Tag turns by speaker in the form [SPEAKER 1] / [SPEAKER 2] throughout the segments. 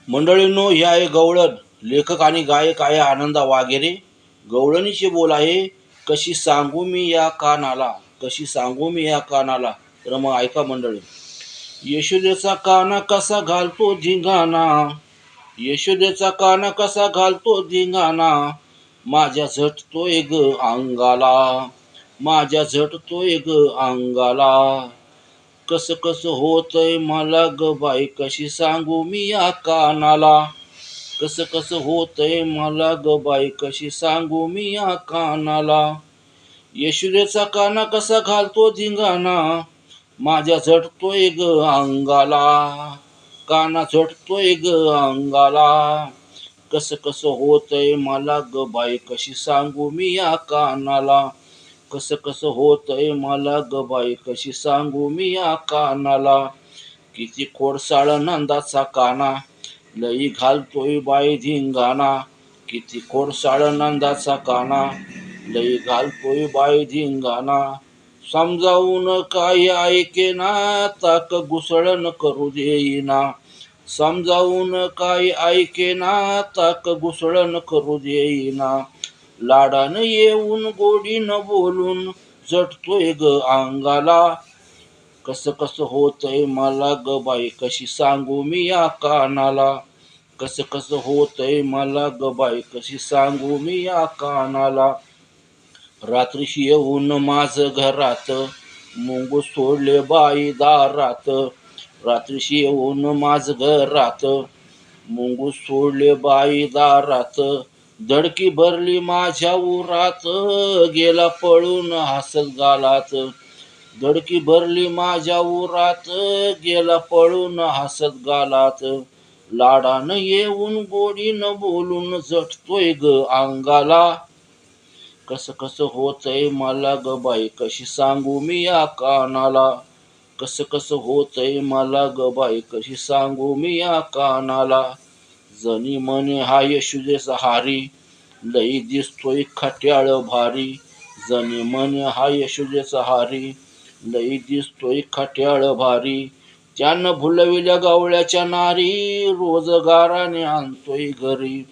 [SPEAKER 1] मंडळींनो, हे आहे गवळण. लेखक आणि गायक आहे आनंदा वाघेरे. गवळणीचे बोल आहे, कशी सांगू मी या कानाला, कशी सांगू मी या कानाला. तर मग ऐका मंडळी. यशोदेचा काना कसा घालतो धिंगाणा, यशोदेचा काना कसा घालतो धिंगाणा, माझ्या झटतोय ग अंगाला, माझ्या झटतोय ग अंगाला. कस कस होतय मला ग बाई, कशी सांगू मी या कानाला, कस कस होतय मला ग बाई, कशी सांगू मी या कानाला. यशोदेचा काना कसा घालतो धिंगाणा, माझ्या झटतोय ग अंगाला, काना झटतोय ग अंगाला. कस कस होतय मला ग बाई, कशी सांगू मी या कानाला, कस कस होतय मला ग बाई, कशी सांगू मी या कानाला. किती खोडसाळ नंदाचा काना, लई घालतोय बाई धिंगाणा, किती खोडसाळ नंदाचा काना, लई घालतोय बाई धिंगाणा. समजावून काय ऐकेना, ताक घुसळण करू देईना, समजावून काय ऐकेना, ताक घुसळण करू देईना. लाडानं येऊन गोडीनं बोलून झटतोय ग अंगाला. कस कस होतय मला ग बाई, कशी सांगू मी या कानाला, कस कस होतय मला ग बाई, कशी सांगू मी या कानाला. रात्रीशी येऊन माझ घरात, मुंगूस सोडले बाई दारात, रात्रीशी येऊन माझ घरात, मुंगूस सोडले बाई दारात. धडकी भरली माझ्या उरात, गेला पळून हसत गालात, धडकी भरली माझ्या उरात, गेला पळून हसत गालात. लाडानं येऊन गोडीनं बोलून झटतोय ग अंगाला. कस कस होतय मला ग बाई, कशी सांगू मी या कानाला, कस कस होतय मला ग बाई, कशी सांगू मी या कानाला. जनी म्हणे हा यशोदेचा हारी, लई दिसतोय खट्याळ भारी, जनी म्हणे हा यशोदेचा हारी, लई दिसतोय खट्याळ भारी. त्यानं भुलविल्या गवळ्याच्या नारी, रोजगाराने आणतोय घरी,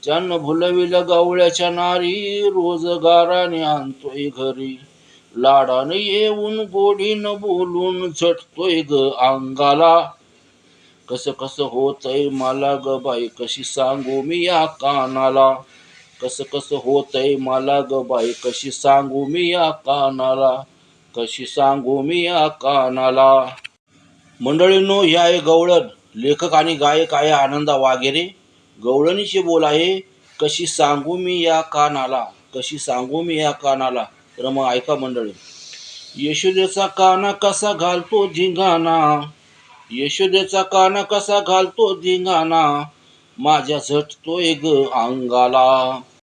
[SPEAKER 1] त्यानं भुलविल्या गवळ्याच्या नारी, रोजगाराने आणतोय घरी. लाडानं येऊन गोडीनं बोलून झटतोय ग अंगाला. कस कस होतय मला ग बाई, कशी सांगू मी या कानाला, कस कस होतय मला ग बाई, कशी सांगू मी या कानाला, कशी सांगू मी या कानाला. मंडळींनो, हे आहे गवळण. लेखक आणि गायक आहे आनंदा वाघेरे. गवळणीचे बोल आहे, कशी सांगू मी या कानाला, कशी सांगू मी या कानाला. तर मग ऐका मंडळी. यशोदेचा काना कसा घालतो धिंगाणा, यशोदेचा काना कसा घालतो धिंगाणा, माझ्या झटतोय ग अंगाला.